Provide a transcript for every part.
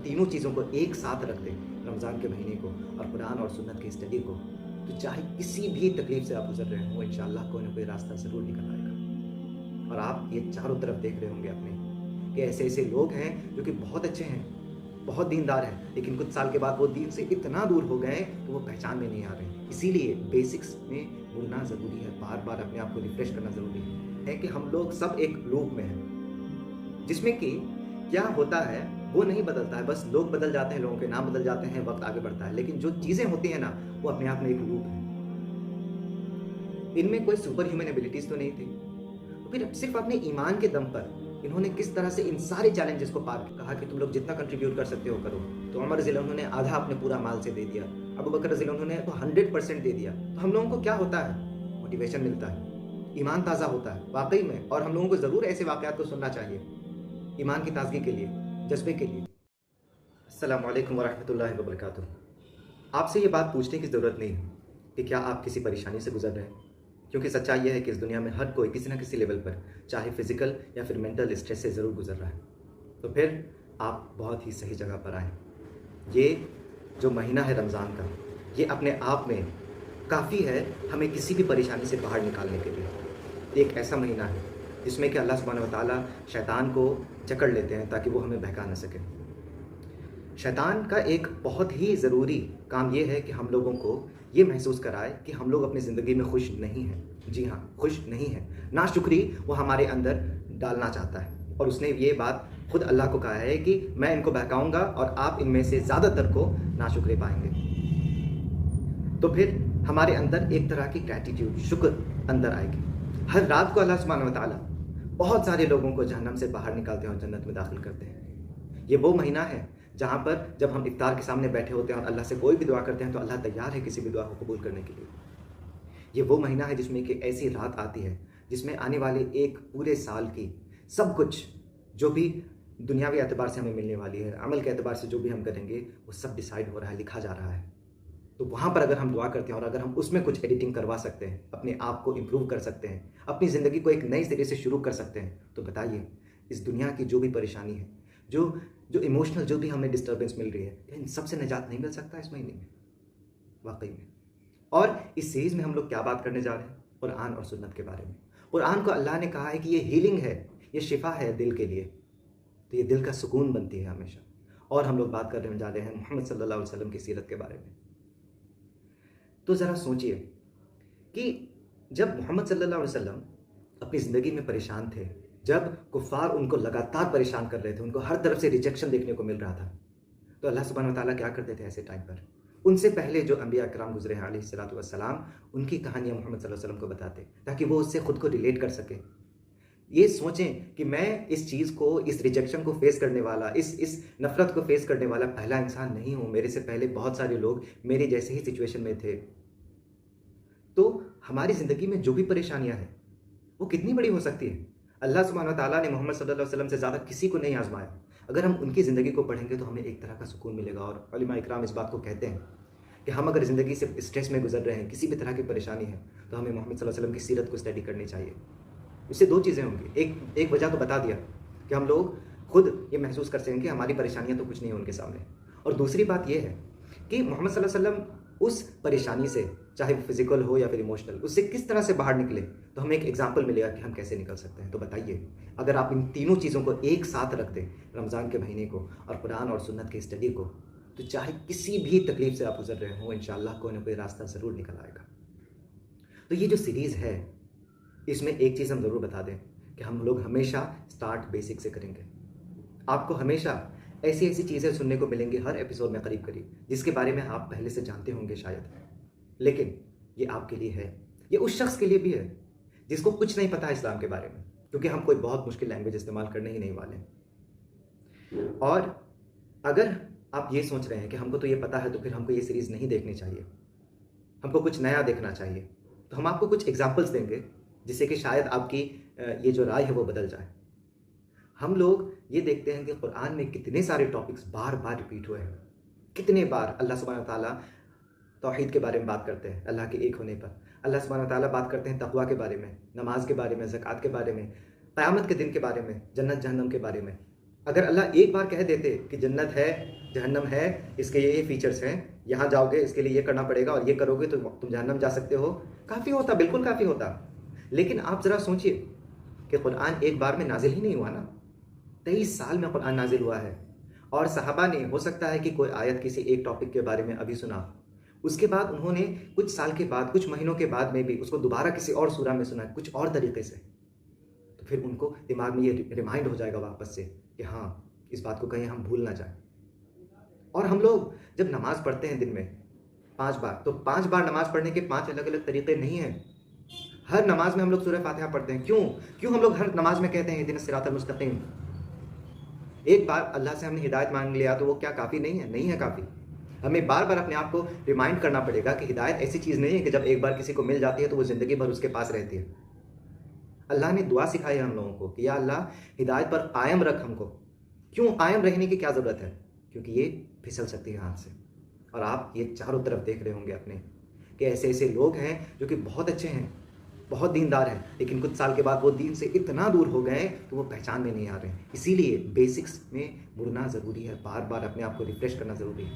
तीनों चीज़ों को एक साथ रख दें, रमज़ान के महीने को और कुरान और सुन्नत की स्टडी को, तो चाहे किसी भी तकलीफ़ से आप गुज़र रहे हों, इंशाअल्लाह कोई ना कोई रास्ता ज़रूर निकल आएगा। और आप ये चारों तरफ देख रहे होंगे अपने कि ऐसे-ऐसे लोग हैं जो कि बहुत अच्छे हैं, बहुत दीनदार हैं, लेकिन कुछ साल के बाद वो दीन से इतना दूर हो गए कि वो पहचान में नहीं आ रहे हैं। इसीलिए बेसिक्स में मुड़ना ज़रूरी है, बार-बार अपने आप को रिफ्रेश करना ज़रूरी है कि हम लोग सब एक लूप में हैं, जिसमें कि क्या होता है वो नहीं बदलता है, बस लोग बदल जाते हैं, लोगों के नाम बदल जाते हैं, वक़्त आगे बढ़ता है, लेकिन जो चीज़ें होती हैं ना, वो अपने आप में एक लूप है। इनमें कोई सुपर ह्यूमन एबिलिटीज़ तो नहीं थी, तो फिर सिर्फ़ अपने ईमान के दम पर इन्होंने किस तरह से इन सारे चैलेंजेस को पार किया। कहा कि तुम लोग जितना कंट्रीब्यूट कर सकते हो करो। तो उमर रज़ियल्लाहु अन्हु ने आधा अपने पूरा माल से दे दिया, अबू बकर रज़ियल्लाहु अन्हु ने तो 100% दे दिया। तो हम लोगों को क्या होता है? मोटिवेशन मिलता है, ईमान ताज़ा होता है वाक़ई में, और हम लोगों को ज़रूर ऐसे वाक़यात को सुनना चाहिए, ईमान की ताज़गी के लिए, जज़्बे के लिए। अस्सलामु अलैकुम वरहमतुल्लाहि वबरकातुहू। आपसे ये बात पूछने की ज़रूरत नहीं है कि क्या आप किसी परेशानी से गुज़र रहे हैं, क्योंकि सच्चाई ये है कि इस दुनिया में हर कोई किसी न किसी लेवल पर, चाहे फिज़िकल या फिर मेंटल स्ट्रेस से ज़रूर गुज़र रहा है। तो फिर आप बहुत ही सही जगह पर आए हैं। ये जो महीना है रमज़ान का, ये अपने आप में काफ़ी है हमें किसी भी परेशानी से बाहर निकालने के लिए। ये एक ऐसा महीना है जिसमें कि अल्लाह सुब्हानहू व तआला शैतान को जकड़ लेते हैं ताकि वो हमें बहका ना सके। शैतान का एक बहुत ही ज़रूरी काम ये है कि हम लोगों को ये महसूस कराए कि हम लोग अपनी ज़िंदगी में खुश नहीं हैं। जी हाँ, खुश नहीं हैं। नाशुक्री वो हमारे अंदर डालना चाहता है, और उसने ये बात खुद अल्लाह को कहा है कि मैं इनको बहकाऊँगा और आप इनमें से ज़्यादातर को नाशुक्रे पाएँगे। तो फिर हमारे अंदर एक तरह की ग्रैटिट्यूड, शुक्र अंदर आएगी। हर रात को अल्लाह सुब्हानहू व तआला बहुत सारे लोगों को जहन्नम से बाहर निकालते हैं और जन्नत में दाखिल करते हैं। ये वो महीना है जहाँ पर जब हम इफ्तार के सामने बैठे होते हैं और अल्लाह से कोई भी दुआ करते हैं तो अल्लाह तैयार है किसी भी दुआ को कबूल करने के लिए। ये वो महीना है जिसमें कि ऐसी रात आती है जिसमें आने वाले एक पूरे साल की सब कुछ जो भी दुनियावी एतबार से हमें मिलने वाली है, अमल के एतबार से जो भी हम करेंगे, वो सब डिसाइड हो रहा है, लिखा जा रहा है। तो वहाँ पर अगर हम दुआ करते हैं और अगर हम उसमें कुछ एडिटिंग करवा सकते हैं, अपने आप को इम्प्रूव कर सकते हैं, अपनी ज़िंदगी को एक नए सिरे से शुरू कर सकते हैं, तो बताइए इस दुनिया की जो भी परेशानी है, जो जो इमोशनल जो भी हमें डिस्टर्बेंस मिल रही है, क्या इन सब से निजात नहीं मिल सकता इस महीने में? वाक़ई में। और इस सीरीज़ में हम लोग क्या बात करने जा रहे हैं? कुरान और सुन्नत के बारे में। कुरान को अल्लाह ने कहा है कि ये हीलिंग है, ये शिफ़ा है दिल के लिए, तो ये दिल का सुकून बनती है हमेशा। और हम लोग बात करने जा रहे हैं मोहम्मद सल्लल्लाहु अलैहि वसल्लम की सीरत के बारे में। तो ज़रा सोचिए कि जब मोहम्मद सल्लल्लाहु अलैहि वसल्लम अपनी ज़िंदगी में परेशान थे, जब कुफ़ार उनको लगातार परेशान कर रहे थे, उनको हर तरफ से रिजेक्शन देखने को मिल रहा था, तो अल्लाह सुब्हानहू व तआला क्या करते थे ऐसे टाइम पर? उनसे पहले जो अंबिया किराम गुज़रे हैं अलैहिस्सलातु वस्सलाम, उनकी कहानियाँ मोहम्मद सल्लल्लाहु अलैहि वसल्लम को बताते, ताकि वो उससे खुद को रिलेट कर सकें। ये सोचें कि मैं इस चीज़ को, इस रिजेक्शन को फ़ेस करने वाला, इस नफ़रत को फ़ेस करने वाला पहला इंसान नहीं हूँ। मेरे से पहले बहुत सारे लोग मेरी जैसे ही सिचुएशन में थे। तो हमारी ज़िंदगी में जो भी परेशानियाँ हैं, वो कितनी बड़ी हो सकती है। अल्लाह सुब्हानहू व तआला ने मोहम्मद सल्लल्लाहु अलैहि वसल्लम से ज़्यादा किसी को नहीं आज़माया। अगर हम उनकी ज़िंदगी को पढ़ेंगे तो हमें एक तरह का सुकून मिलेगा, और उलमा इकराम इस बात को कहते हैं कि हम अगर ज़िंदगी से स्ट्रेस में गुज़र रहे हैं, किसी भी तरह की परेशानी है, तो हमें मोहम्मद सल्लल्लाहु अलैहि वसल्लम की सीरत को स्टडी करनी चाहिए। उससे 2 चीज़ें होंगी। एक वजह तो बता दिया कि हम लोग खुद ये महसूस कर सकेंगे कि हमारी परेशानियाँ तो कुछ नहीं है उनके सामने। और दूसरी बात ये है कि मोहम्मद सल्लल्लाहु अलैहि वसल्लम उस परेशानी से, चाहे वो फिज़िकल हो या फिर इमोशनल, उससे किस तरह से बाहर निकले, तो हमें एक एग्ज़ाम्पल मिलेगा कि हम कैसे निकल सकते हैं। तो बताइए, अगर आप इन तीनों चीज़ों को एक साथ रख दें, रमज़ान के महीने को और कुरान और सुन्नत की स्टडी को, तो चाहे किसी भी तकलीफ़ से आप गुज़र रहे हों, इंशाअल्लाह कोई ना कोई रास्ता ज़रूर निकल आएगा। तो ये जो सीरीज़ है, इसमें एक चीज़ हम ज़रूर बता दें कि हम लोग हमेशा स्टार्ट बेसिक से करेंगे। आपको हमेशा ऐसी-ऐसी चीज़ें सुनने को मिलेंगी हर एपिसोड में करीब-करीब, जिसके बारे में आप पहले से जानते होंगे शायद। लेकिन ये आपके लिए है, ये उस शख्स के लिए भी है, जिसको कुछ नहीं पता है इस्लाम के बारे में, क्योंकि हम कोई बहुत मुश्किल लैंग्वेज इस्तेमाल करने ही नहीं वाले। और अगर आप ये सोच रहे हैं कि हमको तो ये पता है, तो फिर हमको ये सीरीज़ नहीं देखनी चाहिए, हमको कुछ नया देखना चाहिए, तो हम आपको कुछ एग्ज़ाम्पल्स देंगे, जिससे कि शायद आपकी ये जो राय है वो बदल जाए। हम लोग ये देखते हैं कि कुरान में कितने सारे टॉपिक्स बार-बार रिपीट हुए हैं। कितने बार अल्लाह सुब्हानहू व तआला तौहीद के बारे में बात करते हैं, अल्लाह के एक होने पर। अल्लाह सुब्हानहू व तआला बात करते हैं तक़वा के बारे में, नमाज के बारे में, ज़कात के बारे में, क़यामत के दिन के बारे में, जन्नत जहन्नम के बारे में। अगर अल्लाह एक बार कह देते कि जन्नत है, जहन्नम है, इसके ये फीचर्स हैं, यहाँ जाओगे इसके लिए ये करना पड़ेगा और ये करोगे तो तुम जहन्नम जा सकते हो, काफ़ी होता, बिल्कुल काफ़ी होता। लेकिन आप ज़रा सोचिए कि कुरान एक बार में नाजिल ही नहीं हुआ ना, 23 साल में कुरान नाजिल हुआ है। और सहाबा ने, हो सकता है कि कोई आयत किसी एक टॉपिक के बारे में अभी सुना, उसके बाद उन्होंने कुछ साल के बाद, कुछ महीनों के बाद में भी उसको दोबारा किसी और सूरा में सुना, कुछ और तरीके से, तो फिर उनको दिमाग में ये रिमाइंड हो जाएगा वापस से कि हाँ, इस बात को कहीं हम भूल ना जाएं। और हम लोग जब नमाज पढ़ते हैं दिन में 5 बार, तो 5 बार नमाज पढ़ने के 5 अलग अलग तरीके नहीं हैं। हर नमाज में हम लोग सूरह फातिहा पढ़ते हैं। क्यों हम लोग हर नमाज में कहते हैं इहदिनस सिरातल मुस्तकीम? एक बार अल्लाह से हमने हिदायत मांग लिया तो वो क्या काफ़ी नहीं है? नहीं है काफ़ी। हमें बार बार अपने आप को रिमाइंड करना पड़ेगा कि हिदायत ऐसी चीज़ नहीं है कि जब एक बार किसी को मिल जाती है तो वो ज़िंदगी भर उसके पास रहती है। अल्लाह ने दुआ सिखाई है हम लोगों को कि या अल्लाह, हिदायत पर कायम रख हमको। क्यों कायम रहने की क्या ज़रूरत है? क्योंकि ये फिसल सकती है हाथ से। और आप ये चारों तरफ देख रहे होंगे अपने कि ऐसे ऐसे लोग हैं जो कि बहुत अच्छे हैं, बहुत दीनदार हैं, लेकिन कुछ साल के बाद वो दीन से इतना दूर हो गए कि वो पहचान में नहीं आ रहे हैं। इसीलिए बेसिक्स में मुड़ना ज़रूरी है, बार बार अपने आप को रिफ्रेश करना ज़रूरी है।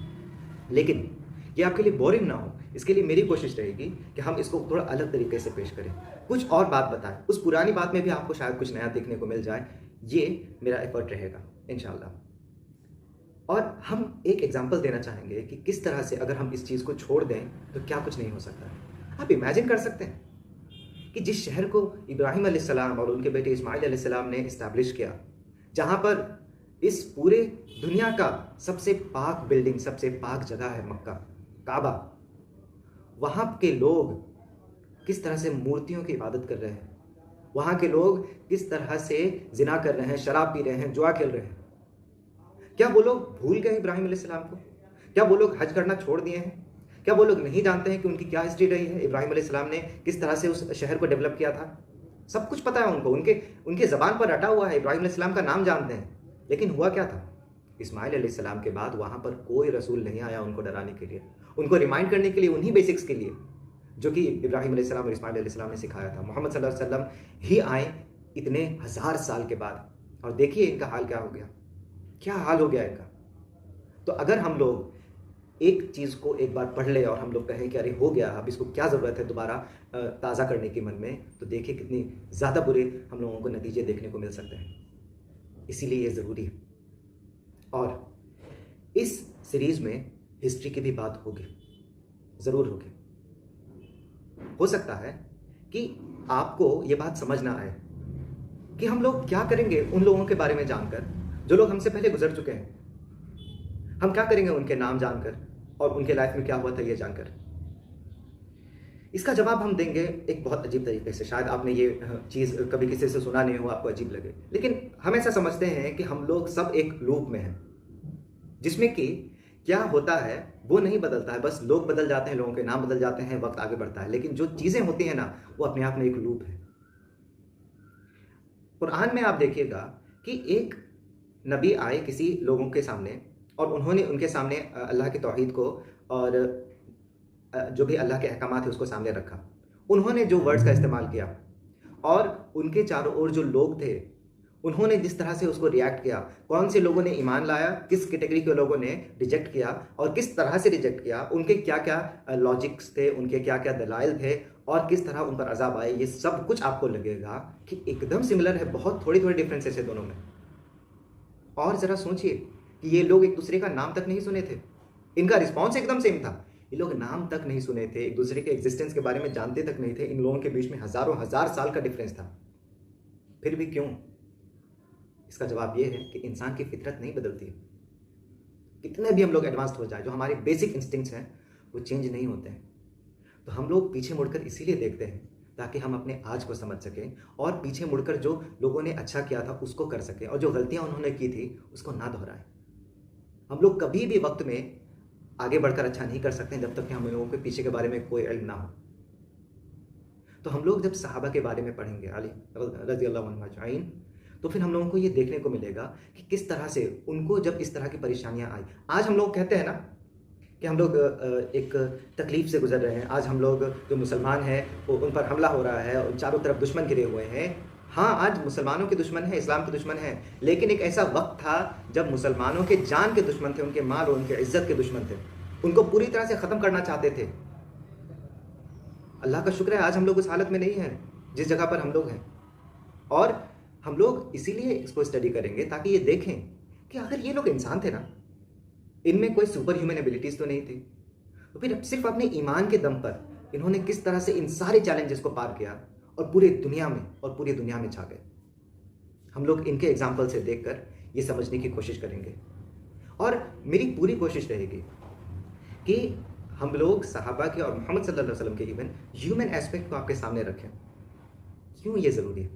लेकिन ये आपके लिए बोरिंग ना हो, इसके लिए मेरी कोशिश रहेगी कि हम इसको थोड़ा अलग तरीके से पेश करें, कुछ और बात बताएं, उस पुरानी बात में भी आपको शायद कुछ नया देखने को मिल जाए। ये मेरा एफर्ट रहेगा इंशाल्लाह। और हम एक एग्जाम्पल देना चाहेंगे कि किस तरह से अगर हम इस चीज़ को छोड़ दें तो क्या कुछ नहीं हो सकता है। आप इमेजिन कर सकते हैं कि जिस शहर को इब्राहिम अलैहिस्सलाम और उनके बेटे इस्माइल अलैहिस्सलाम ने इस्टेब्लिश किया, जहाँ पर इस पूरे दुनिया का सबसे पाक बिल्डिंग, सबसे पाक जगह है मक्का, काबा, वहाँ के लोग किस तरह से मूर्तियों की इबादत कर रहे हैं, वहाँ के लोग किस तरह से जिना कर रहे हैं, शराब पी रहे हैं, जुआ खेल रहे हैं। क्या वो लोग भूल गए इब्राहिम अलैहिस्सलाम को? क्या वो लोग हज करना छोड़ दिए हैं? क्या वो लोग नहीं जानते हैं कि उनकी क्या हिस्ट्री रही है? इब्राहिम अलैहिस्सलाम ने किस तरह से उस शहर को डेवलप किया था? सब कुछ पता है उनको, उनके ज़बान पर रटा हुआ है, इब्राहिम अलैहिस्सलाम का नाम जानते हैं। लेकिन हुआ क्या था? इस्माइल अलैहिस्सलाम के बाद वहाँ पर कोई रसूल नहीं आया उनको डराने के लिए, उनको रिमाइंड करने के लिए, उन्हीं बेसिक्स के लिए जो कि इब्राहिम अलैहिस्सलाम और इस्माइल अलैहिस्सलाम ने सिखाया था। मोहम्मद सल्लल्लाहु अलैहि वसल्लम ही आए इतने हज़ार साल के बाद, और देखिए इनका हाल क्या हो गया, क्या हाल हो गया इनका। तो अगर हम लोग एक चीज़ को एक बार पढ़ ले और हम लोग कहें कि अरे हो गया, अब इसको क्या ज़रूरत है दोबारा ताज़ा करने की मन में, तो देखिए कितनी ज़्यादा बुरे हम लोगों को नतीजे देखने को मिल सकते हैं। इसीलिए ये ज़रूरी है। और इस सीरीज़ में हिस्ट्री की भी बात होगी, ज़रूर होगी। हो सकता है कि आपको ये बात समझ ना आए कि हम लोग क्या करेंगे उन लोगों के बारे में जानकर जो लोग हमसे पहले गुजर चुके हैं। हम क्या करेंगे उनके नाम जानकर और उनके लाइफ में क्या हुआ था ये जानकर। इसका जवाब हम देंगे एक बहुत अजीब तरीके से। शायद आपने ये चीज़ कभी किसी से सुना नहीं हो, आपको अजीब लगे, लेकिन हम ऐसा समझते हैं कि हम लोग सब एक लूप में हैं जिसमें कि क्या होता है वो नहीं बदलता है, बस लोग बदल जाते हैं, लोगों के नाम बदल जाते हैं, वक्त आगे बढ़ता है, लेकिन जो चीज़ें होती हैं ना, वो अपने आप में एक लूप है। कुरान में आप देखिएगा कि एक नबी आए किसी लोगों के सामने और उन्होंने उनके सामने अल्लाह की तौहीद को और जो भी अल्लाह के अहकामात है उसको सामने रखा। उन्होंने जो वर्ड्स का इस्तेमाल किया और उनके चारों ओर जो लोग थे उन्होंने जिस तरह से उसको रिएक्ट किया, कौन से लोगों ने ईमान लाया, किस कैटेगरी के लोगों ने रिजेक्ट किया और किस तरह से रिजेक्ट किया, उनके क्या क्या लॉजिक्स थे, उनके क्या क्या दलाइल थे और किस तरह उन पर अजाब आए, ये सब कुछ आपको लगेगा कि एकदम सिमिलर है, बहुत थोड़ी थोड़ी डिफरेंसेस है दोनों में। और ज़रा सोचिए कि ये लोग एक दूसरे का नाम तक नहीं सुने थे, इनका रिस्पॉन्स एकदम सेम था। ये लोग नाम तक नहीं सुने थे, एक दूसरे के एग्जिस्टेंस के बारे में जानते तक नहीं थे, इन लोगों के बीच में हज़ारों हज़ार साल का डिफरेंस था। फिर भी क्यों? इसका जवाब ये है कि इंसान की फितरत नहीं बदलती है। कितने भी हम लोग एडवांस्ड हो जाए, जो हमारे बेसिक इंस्टिंक्ट्स हैं वो चेंज नहीं होते हैं। तो हम लोग पीछे मुड़कर इसीलिए देखते हैं ताकि हम अपने आज को समझ सकें और पीछे मुड़कर जो लोगों ने अच्छा किया था उसको कर सकें और जो गलतियां उन्होंने की थी उसको ना दोहराएं। हम लोग कभी भी वक्त में आगे बढ़कर अच्छा नहीं कर सकते जब तक कि हम लोगों के पीछे के बारे में कोई इल्म ना हो। तो हम लोग जब सहाबा के बारे में पढ़ेंगे अली रज़ियल्लाहु अन्हुम अजमईन, तो फिर हम लोगों को ये देखने को मिलेगा कि किस तरह से उनको जब इस तरह की परेशानियां आई। आज हम लोग कहते हैं ना कि हम लोग एक तकलीफ से गुजर रहे हैं, आज हम लोग जो मुसलमान हैं वो उन पर हमला हो रहा है और चारों तरफ दुश्मन घिरे हुए हैं, हाँ, आज मुसलमानों के दुश्मन है, इस्लाम के दुश्मन है, लेकिन एक ऐसा वक्त था जब मुसलमानों के जान के दुश्मन थे, उनके माल और उनके इज्जत के दुश्मन थे, उनको पूरी तरह से ख़त्म करना चाहते थे। अल्लाह का शुक्र है आज हम लोग उस हालत में नहीं हैं जिस जगह पर हम लोग हैं। और हम लोग इसीलिए इसको स्टडी करेंगे ताकि ये देखें कि अगर ये लोग इंसान थे ना, इनमें कोई सुपर ह्यूमन एबिलिटीज़ तो नहीं थी, तो फिर सिर्फ अपने ईमान के दम पर इन्होंने किस तरह से इन सारे चैलेंजेस को पार किया और पूरी दुनिया में छा गए। हम लोग इनके एग्जाम्पल से देखकर ये समझने की कोशिश करेंगे। और मेरी पूरी कोशिश रहेगी कि हम लोग सहाबा के और मोहम्मद सल्लल्लाहु अलैहि वसल्लम के इवन ह्यूमन एस्पेक्ट को आपके सामने रखें। क्यों ये ज़रूरी है?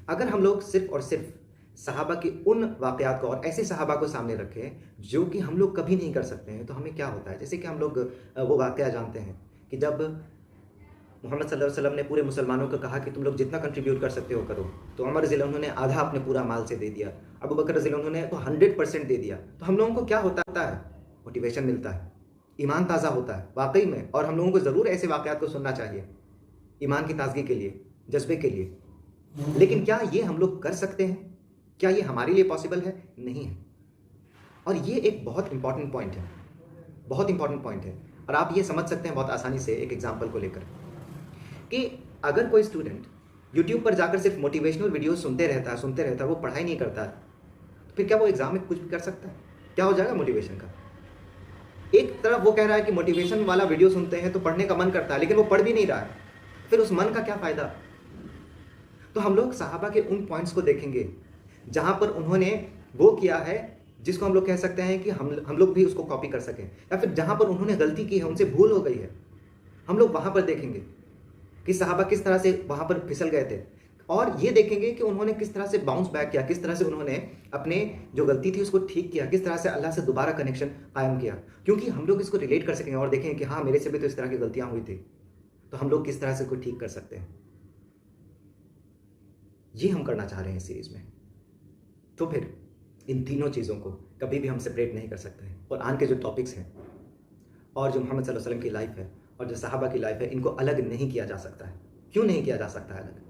अगर हम लोग सिर्फ और सिर्फ सहाबा के उन वाक़यात को और ऐसे सहाबा को सामने रखें जो कि हम लोग कभी नहीं कर सकते हैं, तो हमें क्या होता है? जैसे कि हम लोग वो वाक़या जानते हैं कि जब मोहम्मद सल्लल्लाहु अलैहि वसल्लम ने पूरे मुसलमानों को कहा कि तुम लोग जितना कंट्रीब्यूट कर सकते हो करो, तो उमर रज़ी अल्लाह अन्हु ने आधा अपने पूरा माल से दे दिया, अबू बकर रज़ी अल्लाह अन्हु ने तो 100% दे दिया। तो हम लोगों को क्या होता है? मोटिवेशन मिलता है, ईमान ताज़ा होता है वाकई में। और हम लोगों को ज़रूर ऐसे वाक़यात को सुनना चाहिए ईमान की ताज़गी के लिए, जज्बे के लिए। लेकिन क्या ये हम लोग कर सकते हैं? क्या ये हमारे लिए पॉसिबल है? नहीं है। और ये एक बहुत इंपॉर्टेंट पॉइंट है, बहुत इंपॉर्टेंट पॉइंट है। और आप ये समझ सकते हैं बहुत आसानी से एक एग्जांपल को लेकर कि अगर कोई स्टूडेंट यूट्यूब पर जाकर सिर्फ मोटिवेशनल वीडियो सुनते रहता है, वो पढ़ाई नहीं करता है, तो फिर क्या वो एग्जाम में कुछ भी कर सकता है? क्या हो जाएगा मोटिवेशन का? एक तरफ वो कह रहा है कि मोटिवेशन वाला वीडियो सुनते हैं तो पढ़ने का मन करता है, लेकिन वो पढ़ भी नहीं रहा है, फिर उस मन का क्या फ़ायदा? तो हम लोग सहाबा के उन पॉइंट्स को देखेंगे जहाँ पर उन्होंने वो किया है जिसको हम लोग कह सकते हैं कि हम लोग भी उसको कॉपी कर सकें, या फिर जहाँ पर उन्होंने गलती की है, उनसे भूल हो गई है, हम लोग वहाँ पर देखेंगे कि सहाबा किस तरह से वहाँ पर फिसल गए थे। और ये देखेंगे कि उन्होंने किस तरह से बाउंस बैक किया, किस तरह से उन्होंने अपने जो गलती थी उसको ठीक किया, किस तरह से अल्लाह से दोबारा कनेक्शन कायम किया। क्योंकि हम लोग इसको रिलेट कर सकेंगे और देखेंगे कि हाँ, मेरे से भी तो इस तरह की गलतियाँ हुई थी, तो हम लोग किस तरह से कोई ठीक कर सकते हैं। ये हम करना चाह रहे हैं इस सीरीज़ में। तो फिर इन तीनों चीज़ों को कभी भी हम सेपरेट नहीं कर सकते हैं। और आज के जो टॉपिक्स हैं और जो मोहम्मद सल्लल्लाहु अलैहि वसल्लम की लाइफ है और जो सहाबा की लाइफ है, इनको अलग नहीं किया जा सकता है। क्यों नहीं किया जा सकता है अलग?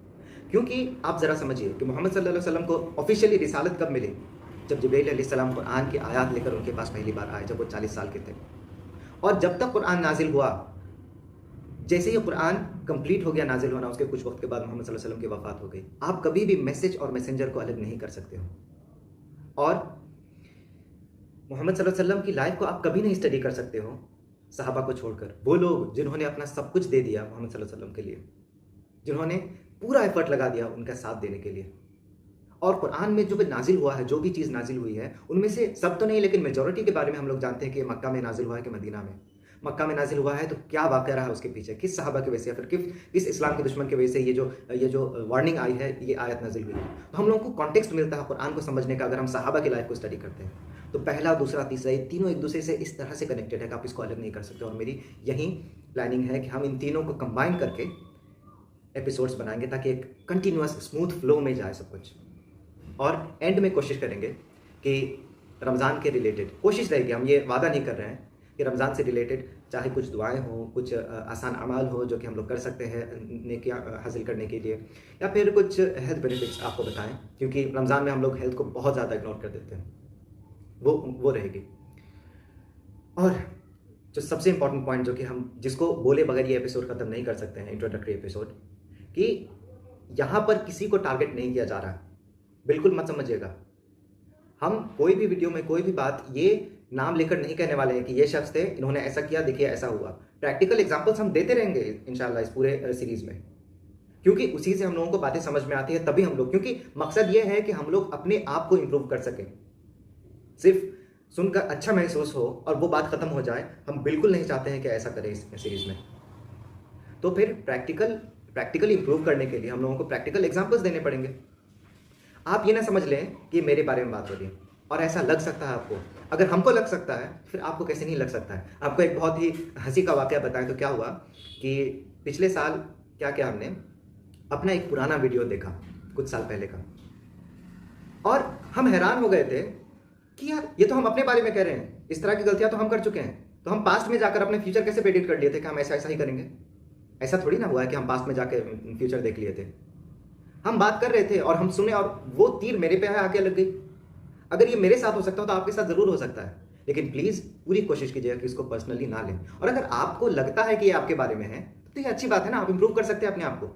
क्योंकि आप ज़रा समझिए कि मोहम्मद सल्लल्लाहु अलैहि वसल्लम को ऑफिशियली रिसालत कब मिली? जब जिब्रील अलैहिस्सलाम कुरान की आयत लेकर उनके पास पहली बार आए, जब वो 40 साल के थे। और जब तक कुरान नाजिल हुआ, जैसे ही कुरान कंप्लीट हो गया नाजिल होना, उसके कुछ वक्त के बाद मोहम्मद सल्लल्लाहु अलैहि वसल्लम की वफ़ात हो गई। आप कभी भी मैसेज और मैसेंजर को अलग नहीं कर सकते हो। और मोहम्मद सल्लल्लाहु अलैहि वसल्लम की लाइफ को आप कभी नहीं स्टडी कर सकते हो सहाबा को छोड़कर। वो लोग जिन्होंने अपना सब कुछ दे दिया मोहम्मद सल्लल्लाहु अलैहि वसल्लम के लिए, जिन्होंने पूरा एफर्ट लगा दिया उनका साथ देने के लिए। और कुरान में जो भी नाजिल हुआ है, जो भी चीज़ नाजिल हुई है, उनमें से सब तो नहीं लेकिन मेजॉरिटी के बारे में हम लोग जानते हैं कि मक्का में नाजिल हुआ है कि मदीना में। मक्का में नाजिल हुआ है तो क्या वाक़या रहा उसके पीछे, किस सहाबा की वजह से या फिर किस इस्लाम के दुश्मन की वजह से ये जो वार्निंग आई है, ये आयत नाजिल हुई है। तो हम लोगों को कॉन्टेक्स्ट मिलता है कुरान को समझने का अगर हम सहाबा की लाइफ को स्टडी करते हैं। तो पहला, दूसरा, तीसरा, ये तीनों एक दूसरे से इस तरह से कनेक्टेड है कि आप इसको अलग नहीं कर सकते। और मेरी यही प्लानिंग है कि हम इन तीनों को कंबाइन करके एपिसोड्स बनाएंगे ताकि एक कंटिन्यूअस स्मूथ फ्लो में जाए सब कुछ। और एंड में कोशिश करेंगे कि रमज़ान के रिलेटेड कोशिश रहेगी, हम ये वादा नहीं कर रहे हैं कि रमज़ान से रिलेटेड चाहे कुछ दुआएं हो, कुछ आसान अमाल हो जो कि हम लोग कर सकते हैं नेकियां हासिल करने के लिए, या फिर कुछ हेल्थ बेनिफिट्स आपको बताएं, क्योंकि रमज़ान में हम लोग हेल्थ को बहुत ज़्यादा इग्नोर कर देते हैं, वो रहेगी। और जो सबसे इंपॉर्टेंट पॉइंट जो कि हम जिसको बोले बगैर ये एपिसोड ख़त्म नहीं कर सकते हैं, इंट्रोडक्टरी एपिसोड, कि यहाँ पर किसी को टारगेट नहीं किया जा रहा है, बिल्कुल मत समझिएगा। हम कोई भी वीडियो में कोई भी बात ये नाम लेकर नहीं कहने वाले हैं कि ये शख्स थे, इन्होंने ऐसा किया, देखिए ऐसा हुआ। प्रैक्टिकल एग्जांपल्स हम देते रहेंगे इंशाल्लाह इस पूरे सीरीज़ में, क्योंकि उसी से हम लोगों को बातें समझ में आती है। तभी हम लोग, क्योंकि मकसद ये है कि हम लोग अपने आप को इम्प्रूव कर सकें। सिर्फ सुनकर अच्छा महसूस हो और वो बात ख़त्म हो जाए, हम बिल्कुल नहीं चाहते हैं कि ऐसा करें इस सीरीज़ में। तो फिर प्रैक्टिकली इम्प्रूव करने के लिए हम लोगों को प्रैक्टिकल एग्जाम्पल्स देने पड़ेंगे। आप ये ना समझ लें कि मेरे बारे में बात हो रही है, और ऐसा लग सकता है आपको। अगर हमको लग सकता है फिर आपको कैसे नहीं लग सकता है। आपको एक बहुत ही हंसी का वाकया बताएं तो क्या हुआ कि पिछले साल क्या हमने अपना एक पुराना वीडियो देखा कुछ साल पहले का, और हम हैरान हो गए थे कि यार ये तो हम अपने बारे में कह रहे हैं, इस तरह की गलतियां तो हम कर चुके हैं, तो हम पास्ट में जाकर अपने फ्यूचर कैसे प्रेडिक्ट कर लिए थे कि हम ऐसा ही करेंगे। ऐसा थोड़ी ना हुआ है कि हम पास्ट में जाकर फ्यूचर देख लिए थे। हम बात कर रहे थे और हम सुने और वो तीर मेरे पे आके लग गई। अगर ये मेरे साथ हो सकता हो तो आपके साथ ज़रूर हो सकता है। लेकिन प्लीज़ पूरी कोशिश कीजिएगा कि इसको पर्सनली ना लें। और अगर आपको लगता है कि ये आपके बारे में है, तो ये अच्छी बात है ना, आप इंप्रूव कर सकते हैं अपने आप को।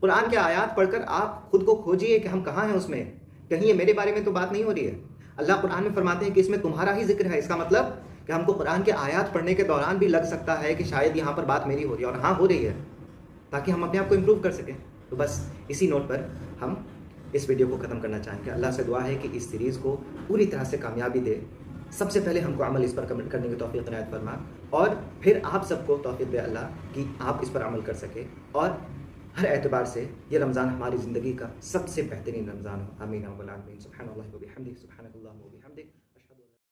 कुरान के आयात पढ़कर आप खुद को खोजिए कि हम कहाँ हैं उसमें। कहीं ये मेरे बारे में तो बात नहीं हो रही है। अल्लाह कुरान में फरमाते हैं कि इसमें तुम्हारा ही ज़िक्र है। इसका मतलब कि हमको कुरान के आयात पढ़ने के दौरान भी लग सकता है कि शायद यहाँ पर बात मेरी हो रही है, और हाँ, हो रही है, ताकि हम अपने आप को इम्प्रूव कर सकें। तो बस इसी नोट पर हम इस वीडियो को ख़त्म करना चाहेंगे। अल्लाह से दुआ है कि इस सीरीज़ को पूरी तरह से कामयाबी दे। सबसे पहले हमको अमल इस पर कमेंट करने की तौफीक इनायत फरमा, और फिर आप सबको तौफीक दे अल्लाह कि आप इस पर अमल कर सके, और हर एतबार से ये रमज़ान हमारी ज़िंदगी का सबसे बेहतरीन रमज़ान हो। आमीन या रब्बल आलमीन। सुब्हानल्लाहि व बिहम्दिही, सुब्हानकल्लाहुम्मा व बिहम्दिक।